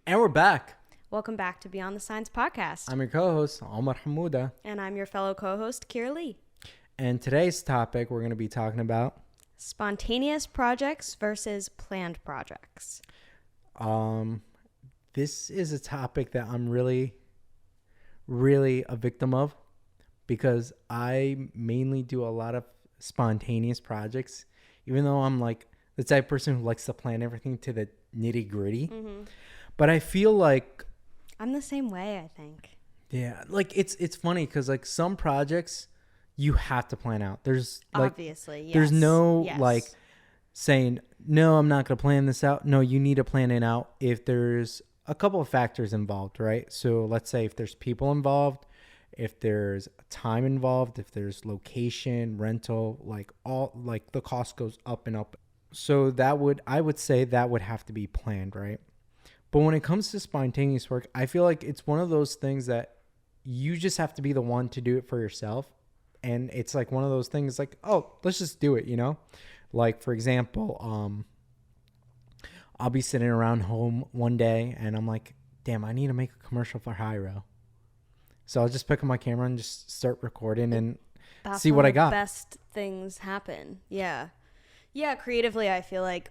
And we're back. Welcome back to Beyond the Science podcast. I'm your co-host, Omar Hamouda. And I'm your fellow co-host, Kiera Lee. And today's topic we're going to be talking about spontaneous projects versus planned projects. This is a topic that I'm really a victim of because I mainly do a lot of spontaneous projects, even though I'm like the type of person who likes to plan everything to the nitty gritty. Mm-hmm. But I feel like I'm the same way, I think. Yeah, like it's funny because like some projects you have to plan out. There's like, obviously, yes. There's no like saying, no, I'm not going to plan this out. No, you need to plan it out if there's a couple of factors involved, right? So let's say if there's people involved, if there's time involved, if there's location, rental, like all like the cost goes up and up. So I would say that would have to be planned, right? But when it comes to spontaneous work, I feel like it's one of those things that you just have to be the one to do it for yourself. And it's like one of those things like, oh, let's just do it, you know? Like, for example, I'll be sitting around home one day and I'm like, damn, I need to make a commercial for 𝐅𝐿𝐿. So I'll just pick up my camera and just start recording and see what I got. Best things happen. Yeah. Yeah, creatively, I feel like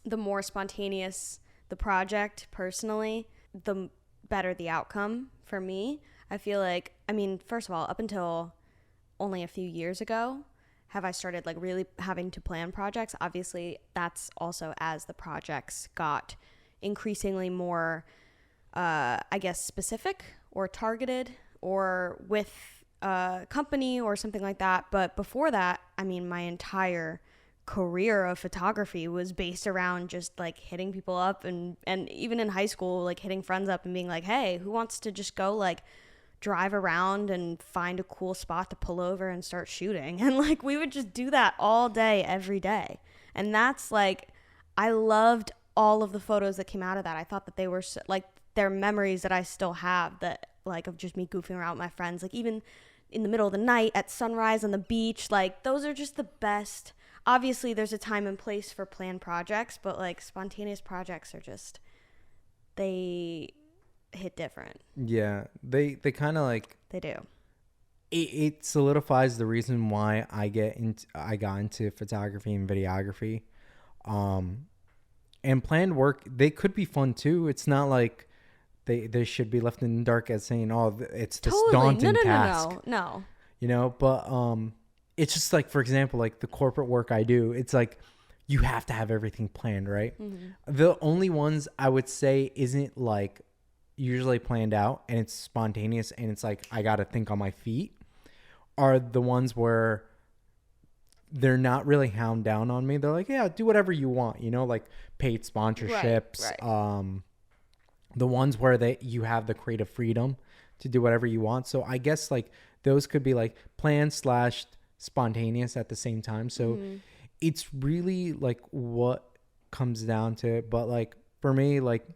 the more spontaneous the project personally, the better the outcome for me. I feel like, I mean, first of all, up until only a few years ago, have I started like really having to plan projects. Obviously, that's also as the projects got increasingly more, I guess, specific or targeted or with a company or something like that. But before that, I mean, my entire career of photography was based around just like hitting people up and even in high school, like hitting friends up and being like, hey, who wants to just go like drive around and find a cool spot to pull over and start shooting? And like we would just do that all day, every day. And that's like, I loved all of the photos that came out of that. I thought that they were like, they're memories that I still have that like of just me goofing around with my friends, like even in the middle of the night at sunrise on the beach. Like those are just the best. Obviously, there's a time and place for planned projects, but like spontaneous projects are just, they hit different. Yeah, they kind of like, they do. It solidifies the reason why I got into photography and videography. And planned work, they could be fun too. It's not like they should be left in the dark as saying, oh, it's this daunting task. No. You know, but it's just like, for example, like the corporate work I do, it's like you have to have everything planned, right? Mm-hmm. The only ones I would say isn't like usually planned out and it's spontaneous and it's like I got to think on my feet are the ones where they're not really hound down on me. They're like, yeah, do whatever you want, you know, like paid sponsorships. Right. The ones where you have the creative freedom to do whatever you want. So I guess like those could be like planned / spontaneous at the same time. So it's really like what comes down to it. But like for me, like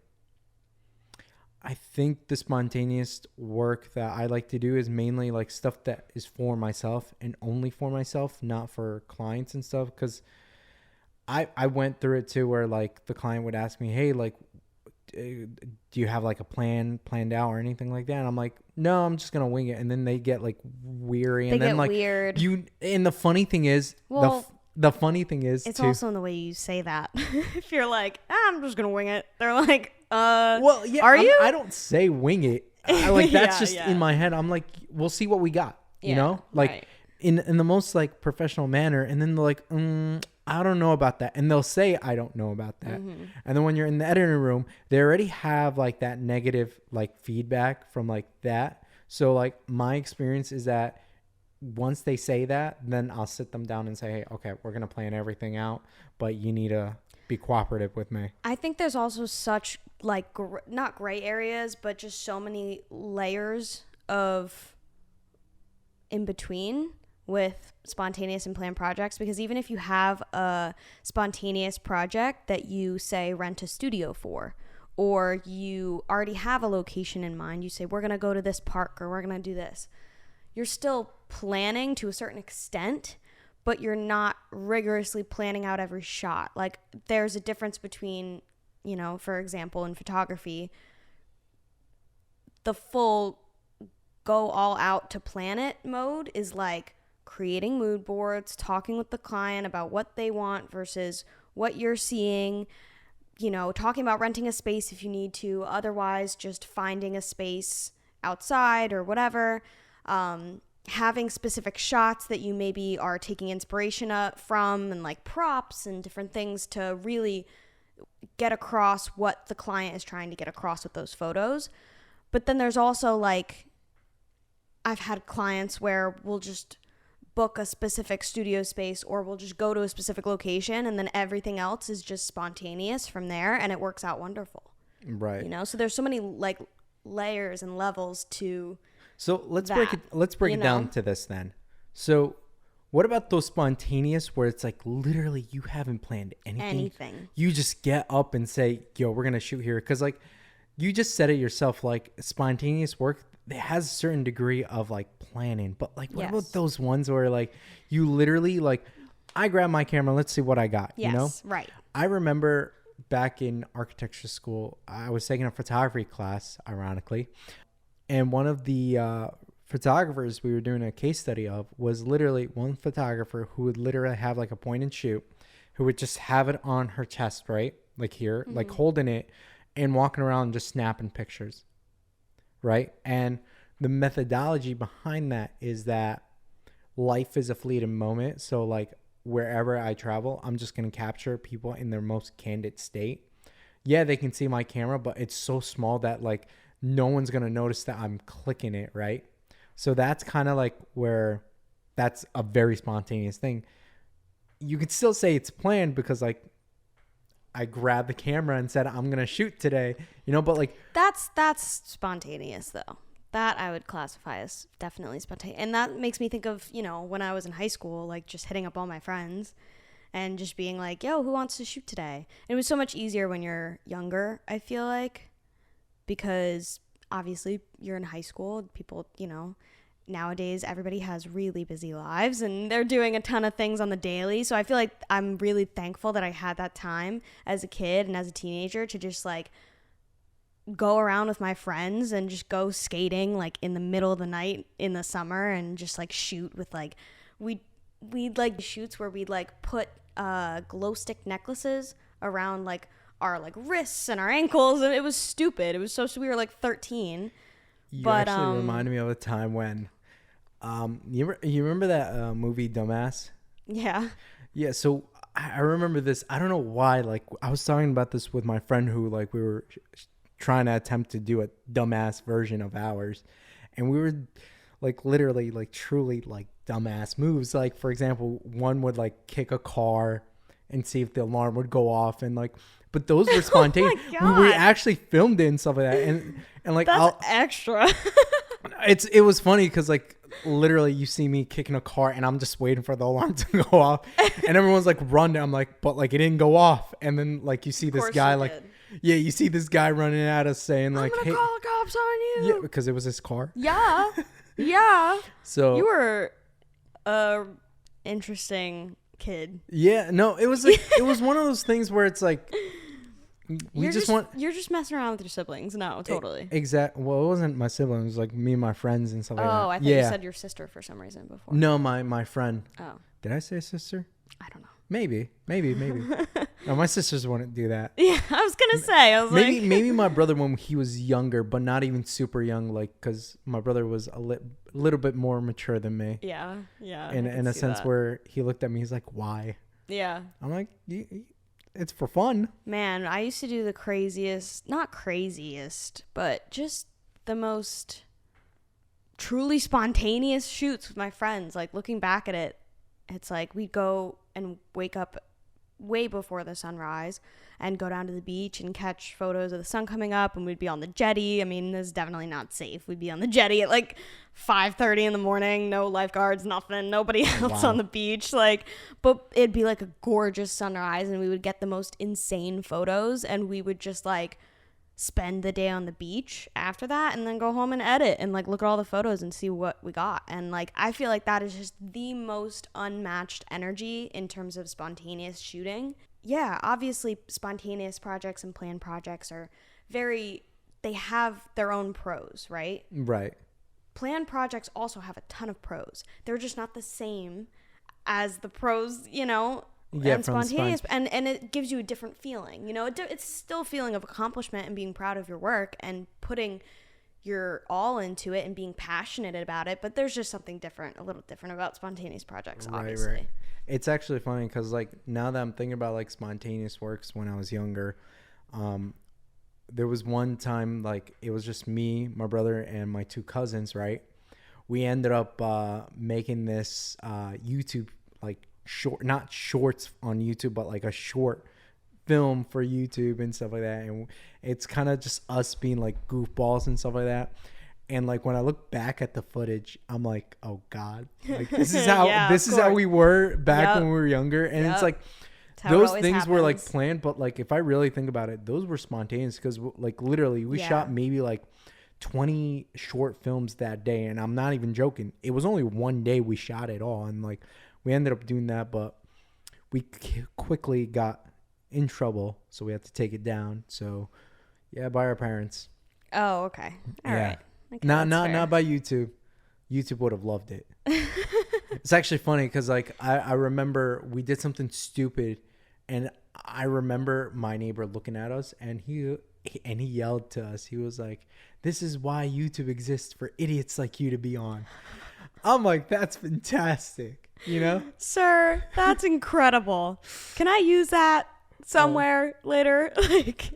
I think the spontaneous work that I like to do is mainly like stuff that is for myself and only for myself, not for clients and stuff. Because I went through it too where like the client would ask me, hey, like, do you have like a planned out or anything like that? And I'm like, no, I'm just gonna wing it. And then they get like weary. And then like weird. And the funny thing is, the funny thing is, it's also in the way you say that. If you're like, I'm just gonna wing it, they're like, well, yeah, are you? I don't say wing it. Like that's just in my head. I'm like, we'll see what we got. You know, like in the most like professional manner. And then they're like, I don't know about that. And they'll say, I don't know about that. Mm-hmm. And then when you're in the editing room, they already have like that negative like feedback from like that. So like my experience is that once they say that, then I'll sit them down and say, hey, okay, we're going to plan everything out, but you need to be cooperative with me. I think there's also such like, not gray areas, but just so many layers of in between with spontaneous and planned projects, because even if you have a spontaneous project that you say rent a studio for, or you already have a location in mind, you say we're going to go to this park or we're going to do this, you're still planning to a certain extent, but you're not rigorously planning out every shot. Like there's a difference between you know, for example, in photography, the full go all out to plan it mode is like creating mood boards, talking with the client about what they want versus what you're seeing, you know, talking about renting a space if you need to, otherwise just finding a space outside or whatever, having specific shots that you maybe are taking inspiration from, and like props and different things to really get across what the client is trying to get across with those photos. But then there's also like, I've had clients where we'll just book a specific studio space, or we'll just go to a specific location, and then everything else is just spontaneous from there, and it works out wonderful. Right. You know, so there's so many like layers and levels to. So let's break it down to this then. So what about those spontaneous where it's like literally you haven't planned anything. You just get up and say, yo, we're going to shoot here. Because like you just said it yourself, like spontaneous work, it has a certain degree of like planning. But like what about those ones where like you literally like, I grab my camera, let's see what I got. Yes, you know? right. I remember back in architecture school, I was taking a photography class, ironically. And one of the photographers we were doing a case study of was literally one photographer who would literally have like a point and shoot, who would just have it on her chest, right? Like here, like holding it and walking around just snapping pictures, right? And the methodology behind that is that life is a fleeting moment. So like wherever I travel, I'm just going to capture people in their most candid state. Yeah, they can see my camera, but it's so small that like no one's going to notice that I'm clicking it, right? So that's kind of like where that's a very spontaneous thing. You could still say it's planned because like I grabbed the camera and said, I'm going to shoot today, you know, but like that's spontaneous though. That I would classify as definitely spontaneous. And that makes me think of, you know, when I was in high school, like just hitting up all my friends and just being like, yo, who wants to shoot today? It was so much easier when you're younger, I feel like, because obviously you're in high school. People, you know, nowadays everybody has really busy lives and they're doing a ton of things on the daily. So I feel like I'm really thankful that I had that time as a kid and as a teenager to just like go around with my friends and just go skating like in the middle of the night in the summer and just like shoot with like we'd like shoots where we'd like put glow stick necklaces around like our like wrists and our ankles, and it was stupid. It was so we were like 13. You actually reminded me of a time when you remember that movie Dumbass? Yeah. So I remember this. I don't know why, like I was talking about this with my friend who like we were trying to attempt to do a dumbass version of ours, and we were like literally like truly like dumbass moves. Like for example, one would like kick a car and see if the alarm would go off, and like, but those were spontaneous. We actually filmed it and stuff like that, and like that's extra. It was funny because like literally you see me kicking a car and I'm just waiting for the alarm to go off, and everyone's like run. I'm like, but like it didn't go off, and then like you see this guy like did. Yeah, you see this guy running at us saying like, I'm gonna call the cops on you. Yeah, because it was his car. Yeah. Yeah. So you were interesting kid. Yeah, no, it was like it was one of those things where it's like you're just messing around with your siblings. No, totally. Exactly. Well, it wasn't my siblings, it was like me and my friends and stuff like that. Oh, I thought you said your sister for some reason before. No, my friend. Oh. Did I say sister? I don't know. Maybe. No, my sisters wouldn't do that. Yeah, I was gonna say. Maybe my brother when he was younger, but not even super young, like because my brother was a little bit more mature than me. Yeah. In a sense where he looked at me, he's like, "Why?" Yeah. I'm like, "It's for fun." Man, I used to do the craziest, not craziest, but just the most truly spontaneous shoots with my friends. Like looking back at it, it's like we'd go and wake up way before the sunrise and go down to the beach and catch photos of the sun coming up, and we'd be on the jetty. I mean, this is definitely not safe. We'd be on the jetty at like 5:30 in the morning, no lifeguards, nothing, nobody else on the beach, like, but it'd be like a gorgeous sunrise and we would get the most insane photos, and we would just like spend the day on the beach after that and then go home and edit and like look at all the photos and see what we got. And like I feel like that is just the most unmatched energy in terms of spontaneous shooting. yeah, obviously spontaneous projects and planned projects are they have their own pros, right? Right. Planned projects also have a ton of pros. They're just not the same as the pros, and spontaneous. And it gives you a different feeling. It's still a feeling of accomplishment and being proud of your work and putting your all into it and being passionate about it. But there's just something different, a little different about spontaneous projects, obviously. Right. It's actually funny because, like, now that I'm thinking about, like, spontaneous works when I was younger, there was one time, like, it was just me, my brother, and my 2 cousins, right? We ended up making this YouTube, like, not shorts on YouTube, but, like, a short film for YouTube and stuff like that. And it's kind of just us being, like, goofballs and stuff like that. And, like, when I look back at the footage, I'm like, oh, God. Like, this is how how we were back when we were younger. And it's, like... Those things happens. Were like planned, but like if I really think about it, those were spontaneous because like literally we shot maybe like 20 short films that day, and I'm not even joking. It was only one day we shot it all, and like we ended up doing that, but we quickly got in trouble, so we had to take it down. So yeah, by our parents. Oh, okay. All right. Okay, not by YouTube. YouTube would have loved it. It's actually funny because like I remember we did something stupid. And I remember my neighbor looking at us, and he yelled to us. He was like, "This is why YouTube exists, for idiots like you to be on." I'm like, that's fantastic, Sir, that's incredible. Can I use that somewhere later? Like,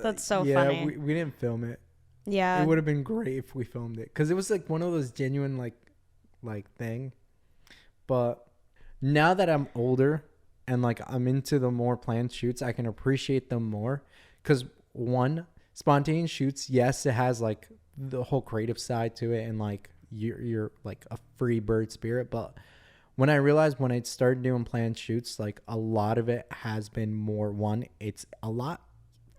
that's so funny. Yeah, we didn't film it. Yeah. It would have been great if we filmed it because it was like one of those genuine like thing. But now that I'm older, and like I'm into the more planned shoots, I can appreciate them more because one, spontaneous shoots, yes, it has like the whole creative side to it and like you're like a free bird spirit. But when I realized when I started doing planned shoots, like a lot of it has been more, one, it's a lot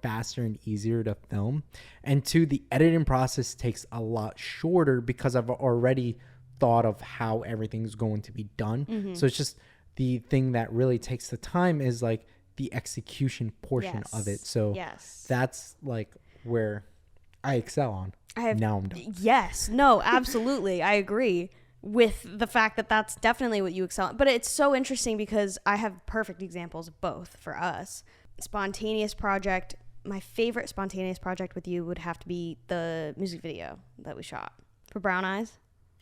faster and easier to film, and 2, the editing process takes a lot shorter because I've already thought of how everything's going to be done. Mm-hmm. So it's just the thing that really takes the time is like the execution portion of it. So that's like where I excel on. Now I'm done. Yes. No, absolutely. I agree with the fact that that's definitely what you excel on. But it's so interesting because I have perfect examples of both for us. Spontaneous project. My favorite spontaneous project with you would have to be the music video that we shot for Brown Eyes.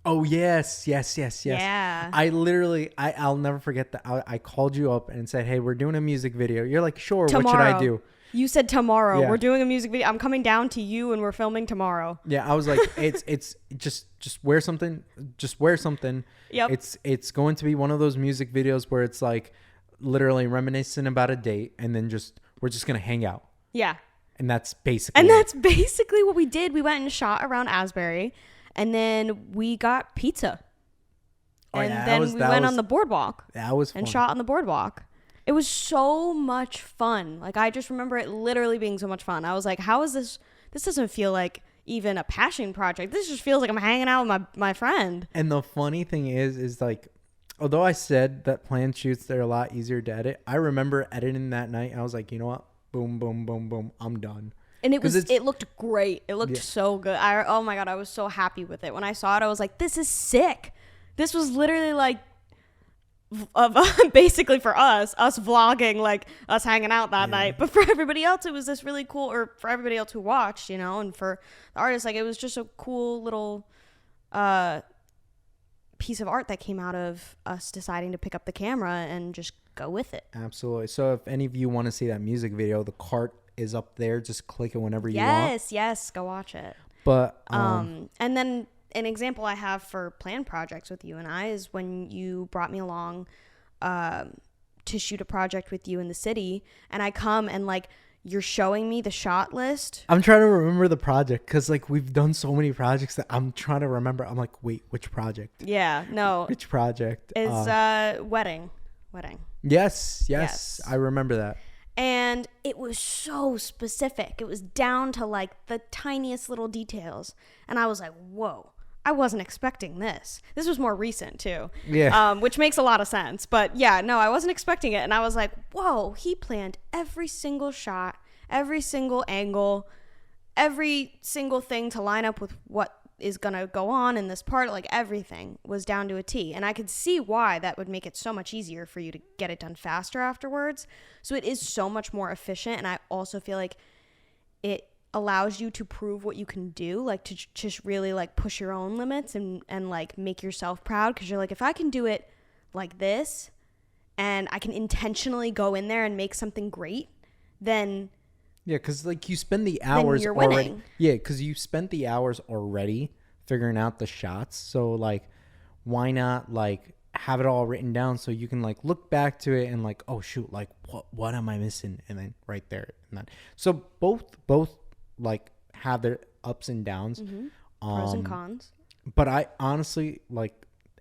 Oh, yes. Yeah. I'll never forget that. I called you up and said, hey, we're doing a music video. You're like, sure. Tomorrow. What should I do? You said tomorrow. Yeah. We're doing a music video. I'm coming down to you and we're filming tomorrow. Yeah. I was like, it's just wear something. Just wear something. Yep. It's going to be one of those music videos where it's like literally reminiscent about a date. And then we're just going to hang out. Yeah. And that's basically what we did. We went and shot around Asbury. And then we got pizza. And then we went on the boardwalk. That was fun. And shot on the boardwalk. It was so much fun. Like, I just remember it literally being so much fun. I was like, how is this? This doesn't feel like even a passion project. This just feels like I'm hanging out with my friend. And the funny thing is like, although I said that planned shoots, they're a lot easier to edit, I remember editing that night. I was like, you know what? Boom, boom, boom, boom. I'm done. And it looked great. It looked so good. Oh my God, I was so happy with it. When I saw it, I was like, this is sick. This was literally like basically for us vlogging, like us hanging out that night. But for everybody else, it was this really cool, or for everybody else who watched, and for the artists, like it was just a cool little piece of art that came out of us deciding to pick up the camera and just go with it. Absolutely. So if any of you want to see that music video, the cart is up there. Just click it whenever you want. Yes, go watch it. But and then an example I have for planned projects with you and I is when you brought me along to shoot a project with you in the city, and I come and like you're showing me the shot list. I'm trying to remember the project because like we've done so many projects that I'm trying to remember. I'm like, wait, which project? Yeah, no. Which project? Is wedding. Yes. I remember that. And it was so specific. It was down to like the tiniest little details. And I was like, whoa, I wasn't expecting this. This was more recent too. Yeah. Which makes a lot of sense. But yeah, no, I wasn't expecting it. And I was like, whoa, he planned every single shot, every single angle, every single thing to line up with what is going to go on in this part. Like everything was down to a T. And I could see why that would make it so much easier for you to get it done faster afterwards. So it is so much more efficient. And I also feel like it allows you to prove what you can do, like to just really like push your own limits and like make yourself proud, because you're like, if I can do it like this and I can intentionally go in there and make something great, then yeah, because like you spend the hours you're already. winning. Yeah, because you spent the hours already figuring out the shots. So like, why not like have it all written down so you can like look back to it and like, oh shoot, like what am I missing? And then right there and then. So both like have their ups and downs. Mm-hmm. Pros and cons. But I honestly like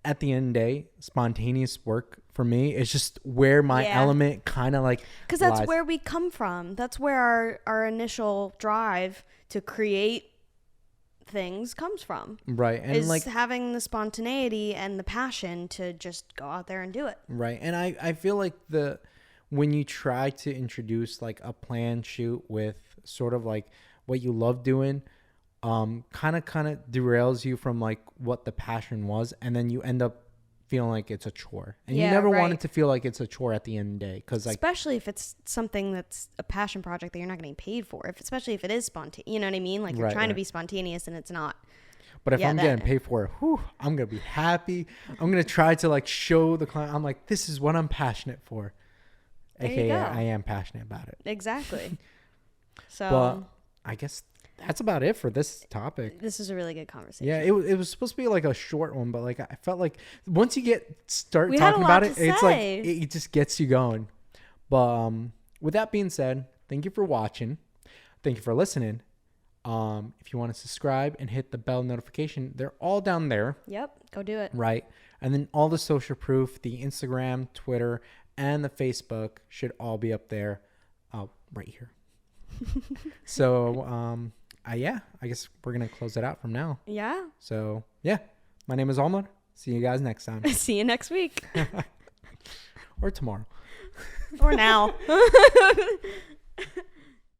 at the end of the day, spontaneous work for me is just where my element kind of like, because that's where we come from. That's where our initial drive to create things comes from. Right. And is like having the spontaneity and the passion to just go out there and do it. Right. And I feel like when you try to introduce like a planned shoot with sort of like what you love doing, kind of derails you from like what the passion was, and then you end up feeling like it's a chore, and you never want it to feel like it's a chore at the end of the day, because like, especially if it's something that's a passion project that you're not getting paid for, especially if it is spontaneous, you know what I mean, like you're trying to be spontaneous and it's not. But if I'm getting paid for it, I'm gonna be happy. I'm gonna try to like show the client, I'm like, this is what I'm passionate for, aka I am passionate about it. Exactly. So but I guess that's about it for this topic. This is a really good conversation. Yeah, it was supposed to be like a short one, but like I felt like once you start talking about it, it's like it just gets you going. But with that being said, thank you for watching. Thank you for listening. If you want to subscribe and hit the bell notification, they're all down there. Yep, go do it. Right. And then all the social proof, the Instagram, Twitter, and the Facebook should all be up there right here. So, yeah, I guess we're going to close it out from now. Yeah. So, yeah, my name is Omar. See you guys next time. See you next week. Or tomorrow. Or now.